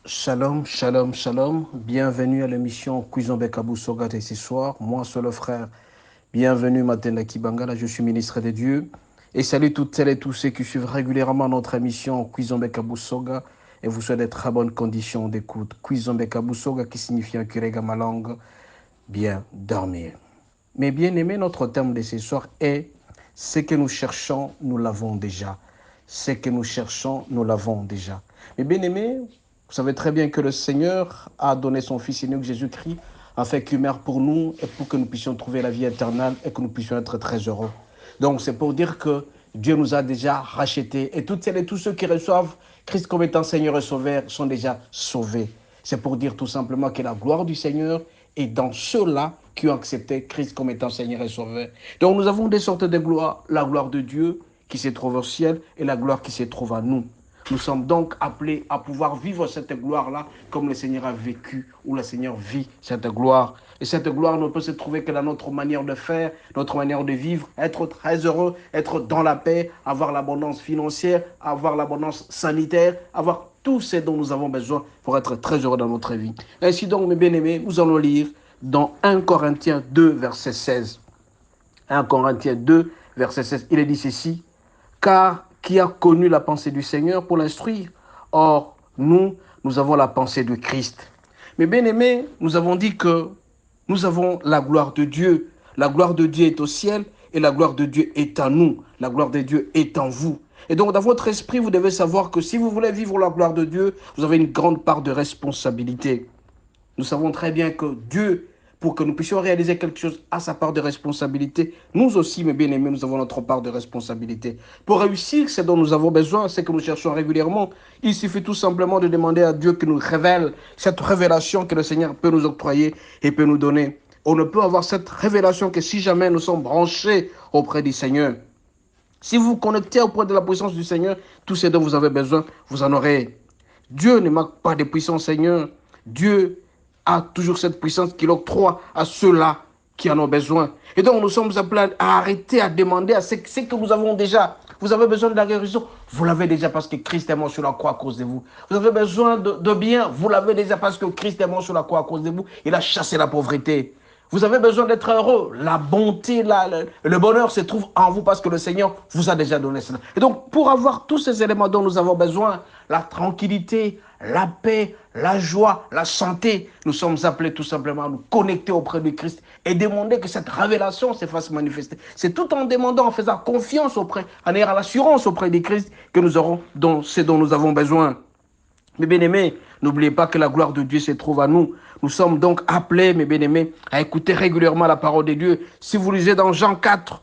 Shalom, shalom, shalom. Bienvenue à l'émission Kwizombe Kabusoga de ce soir. Moi, c'est le frère. Bienvenue, Matenda Kibangala. Je suis ministre de Dieu. Et salut toutes celles et tous ceux qui suivent régulièrement notre émission Kwizombe Kabusoga. Et vous souhaite de très bonnes conditions d'écoute. Kwizombe Kabusoga qui signifie en kurega ma langue, bien dormir. Mais bien aimé, notre thème de ce soir est ce que nous cherchons, nous l'avons déjà. Ce que nous cherchons, nous l'avons déjà. Mais bien aimé, vous savez très bien que le Seigneur a donné son Fils unique Jésus-Christ afin qu'il meure pour nous et pour que nous puissions trouver la vie éternelle et que nous puissions être très heureux. Donc c'est pour dire que Dieu nous a déjà rachetés et toutes celles et tous ceux qui reçoivent Christ comme étant Seigneur et Sauveur sont déjà sauvés. C'est pour dire tout simplement que la gloire du Seigneur est dans ceux-là qui ont accepté Christ comme étant Seigneur et Sauveur. Donc nous avons des sortes de gloires, la gloire de Dieu qui se trouve au ciel et la gloire qui se trouve à nous. Nous sommes donc appelés à pouvoir vivre cette gloire-là comme le Seigneur a vécu, ou le Seigneur vit cette gloire. Et cette gloire ne peut se trouver que dans notre manière de faire, notre manière de vivre, être très heureux, être dans la paix, avoir l'abondance financière, avoir l'abondance sanitaire, avoir tout ce dont nous avons besoin pour être très heureux dans notre vie. Ainsi donc, mes bien-aimés, nous allons lire dans 1 Corinthiens 2, verset 16. 1 Corinthiens 2, verset 16, il est dit ceci, « Car qui a connu la pensée du Seigneur pour l'instruire? Or, nous avons la pensée de Christ. » Mais bien aimés, nous avons dit que nous avons la gloire de Dieu. La gloire de Dieu est au ciel et la gloire de Dieu est en nous. La gloire de Dieu est en vous. Et donc, dans votre esprit, vous devez savoir que si vous voulez vivre la gloire de Dieu, vous avez une grande part de responsabilité. Nous savons très bien que Dieu, pour que nous puissions réaliser quelque chose, a sa part de responsabilité. Nous aussi, mes bien-aimés, nous avons notre part de responsabilité. Pour réussir ce dont nous avons besoin, ce que nous cherchons régulièrement, il suffit tout simplement de demander à Dieu qu'il nous révèle cette révélation que le Seigneur peut nous octroyer et peut nous donner. On ne peut avoir cette révélation que si jamais nous sommes branchés auprès du Seigneur. Si vous vous connectez auprès de la puissance du Seigneur, tout ce dont vous avez besoin, vous en aurez. Dieu ne manque pas de puissance, Seigneur. Dieu a toujours cette puissance qu'il octroie à ceux-là qui en ont besoin. Et donc, nous sommes appelés à arrêter à demander à ce que nous avons déjà. Vous avez besoin de la guérison, vous l'avez déjà parce que Christ est mort sur la croix à cause de vous. Vous avez besoin de bien, vous l'avez déjà parce que Christ est mort sur la croix à cause de vous. Il a chassé la pauvreté. Vous avez besoin d'être heureux. La bonté, le bonheur se trouve en vous parce que le Seigneur vous a déjà donné cela. Et donc, pour avoir tous ces éléments dont nous avons besoin, la tranquillité, la paix, la joie, la santé, nous sommes appelés tout simplement à nous connecter auprès de Christ et demander que cette révélation se fasse manifester. C'est tout en demandant, en faisant confiance auprès, en ayant l'assurance auprès de Christ que nous aurons ce dont nous avons besoin. Mes bien-aimés, n'oubliez pas que la gloire de Dieu se trouve à nous. Nous sommes donc appelés, mes bien-aimés, à écouter régulièrement la parole de Dieu. Si vous lisez dans Jacques 4,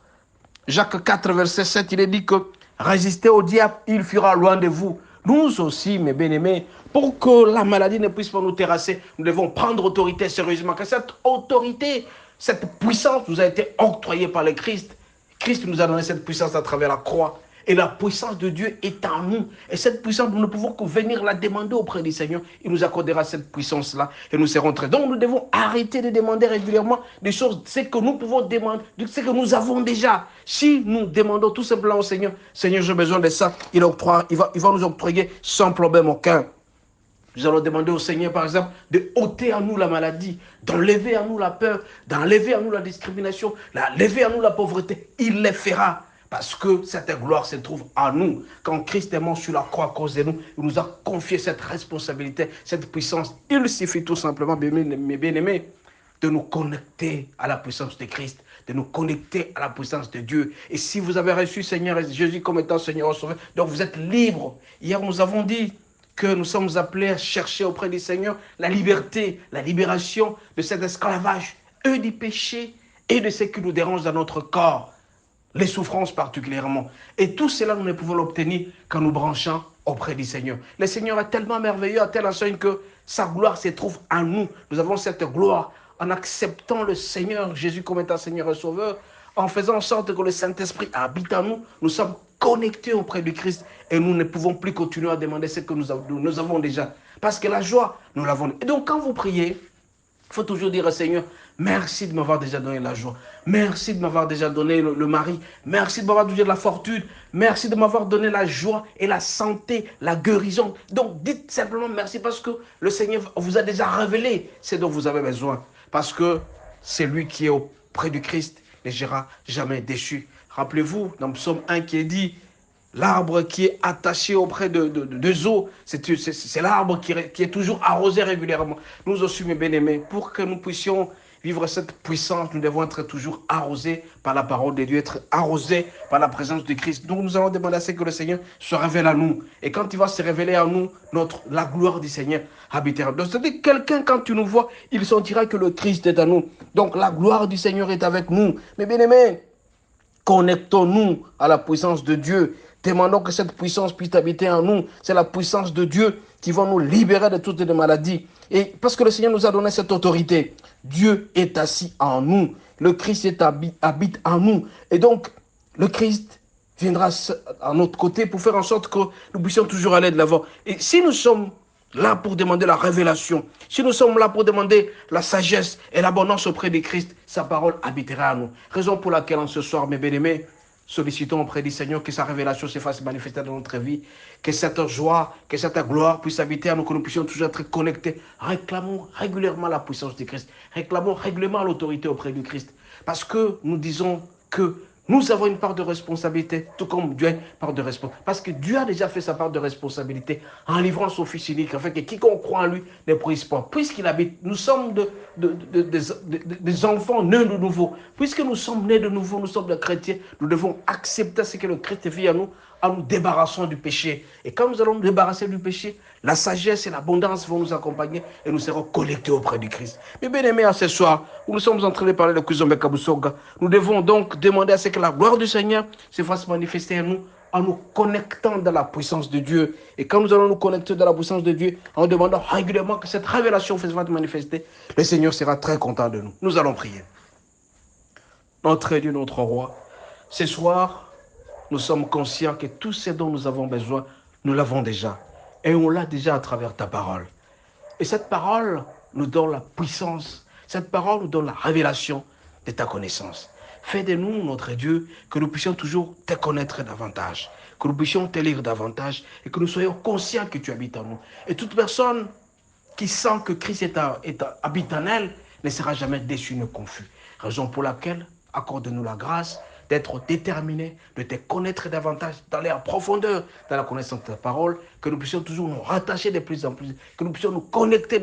verset 7, il est dit que résistez au diable, il fuira loin de vous. Nous aussi, mes bien-aimés, pour que la maladie ne puisse pas nous terrasser, nous devons prendre autorité sérieusement. Que cette autorité, cette puissance nous a été octroyée par le Christ. Christ nous a donné cette puissance à travers la croix. Et la puissance de Dieu est en nous. Et cette puissance, nous ne pouvons que venir la demander auprès du Seigneur. Il nous accordera cette puissance-là et nous serons très. Donc nous devons arrêter de demander régulièrement des choses, ce que nous pouvons demander, ce que nous avons déjà. Si nous demandons tout simplement au Seigneur, Seigneur, j'ai besoin de ça, il va nous octroyer sans problème aucun. Nous allons demander au Seigneur, par exemple, de ôter à nous la maladie, d'enlever à nous la peur, d'enlever à nous la discrimination, d'enlever à nous la pauvreté. Il les fera. Parce que cette gloire se trouve en nous. Quand Christ est mort sur la croix à cause de nous, il nous a confié cette responsabilité, cette puissance. Il suffit tout simplement, mes bien-aimés, de nous connecter à la puissance de Christ, de nous connecter à la puissance de Dieu. Et si vous avez reçu Seigneur Jésus comme étant Seigneur et Sauveur, donc vous êtes libre. Hier, nous avons dit que nous sommes appelés à chercher auprès du Seigneur la liberté, la libération de cet esclavage, et du péché et de ce qui nous dérange dans notre corps. Les souffrances particulièrement. Et tout cela, nous ne pouvons l'obtenir qu'en nous branchant auprès du Seigneur. Le Seigneur est tellement merveilleux à telle enseigne que sa gloire se trouve en nous. Nous avons cette gloire en acceptant le Seigneur Jésus comme étant Seigneur et Sauveur, en faisant en sorte que le Saint-Esprit habite en nous. Nous sommes connectés auprès du Christ et nous ne pouvons plus continuer à demander ce que nous avons déjà. Parce que la joie, nous l'avons. Et donc, quand vous priez, Il faut toujours dire au Seigneur, merci de m'avoir déjà donné la joie. Merci de m'avoir déjà donné le mari. Merci de m'avoir donné la fortune. Merci de m'avoir donné la joie et la santé, la guérison. Donc dites simplement merci parce que le Seigneur vous a déjà révélé ce dont vous avez besoin. Parce que c'est lui qui est auprès du Christ ne sera jamais déçu. Rappelez-vous, dans Psaume 1 qui est dit, l'arbre qui est attaché auprès de eaux, c'est l'arbre qui est toujours arrosé régulièrement. Nous aussi, mes bien-aimés, pour que nous puissions vivre cette puissance, nous devons être toujours arrosés par la parole de Dieu, être arrosés par la présence de Christ. Donc nous allons demander à ce que le Seigneur se révèle à nous. Et quand il va se révéler à nous, la gloire du Seigneur habitera. Donc c'est-à-dire quelqu'un, quand tu nous vois, il sentira que le Christ est à nous. Donc la gloire du Seigneur est avec nous. Mes bien-aimés, connectons-nous à la puissance de Dieu. Demandons que cette puissance puisse habiter en nous. C'est la puissance de Dieu qui va nous libérer de toutes les maladies. Et parce que le Seigneur nous a donné cette autorité, Dieu est assis en nous. Le Christ habite en nous. Et donc, le Christ viendra à notre côté pour faire en sorte que nous puissions toujours aller de l'avant. Et si nous sommes là pour demander la révélation, si nous sommes là pour demander la sagesse et l'abondance auprès de Christ, sa parole habitera en nous. Raison pour laquelle en ce soir, mes bien-aimés, sollicitons auprès du Seigneur que sa révélation se fasse manifester dans notre vie, que cette joie, que cette gloire puisse habiter en nous, que nous puissions toujours être connectés. Réclamons régulièrement la puissance du Christ. Réclamons régulièrement l'autorité auprès du Christ. Parce que nous disons que nous avons une part de responsabilité, tout comme Dieu a une part de responsabilité. Parce que Dieu a déjà fait sa part de responsabilité en livrant son Fils unique, afin que quiconque croit en lui ne périsse pas. Puisqu'il habite, nous sommes des enfants nés de nouveau. Puisque nous sommes nés de nouveau, nous sommes des chrétiens, nous devons accepter ce que le Christ vit en nous débarrassant du péché. Et quand nous allons nous débarrasser du péché, la sagesse et l'abondance vont nous accompagner et nous serons connectés auprès du Christ. Mais bien aimés, à ce soir, où nous sommes en train de parler de Cuisinbé Kabu Soga, nous devons donc demander à ce que la gloire du Seigneur se fasse manifester en nous connectant dans la puissance de Dieu. Et quand nous allons nous connecter dans la puissance de Dieu, en demandant régulièrement que cette révélation se fasse manifester, le Seigneur sera très content de nous. Nous allons prier. Notre Dieu, notre roi, ce soir, nous sommes conscients que tout ce dont nous avons besoin, nous l'avons déjà. Et on l'a déjà à travers ta parole. Et cette parole nous donne la puissance. Cette parole nous donne la révélation de ta connaissance. Fais de nous, notre Dieu, que nous puissions toujours te connaître davantage, que nous puissions te lire davantage et que nous soyons conscients que tu habites en nous. Et toute personne qui sent que Christ habite en elle ne sera jamais déçue ni confus. Raison pour laquelle, accorde-nous la grâce d'être déterminés, de te connaître davantage, d'aller en profondeur dans la connaissance de ta parole, que nous puissions toujours nous rattacher de plus en plus, que nous puissions nous connecter de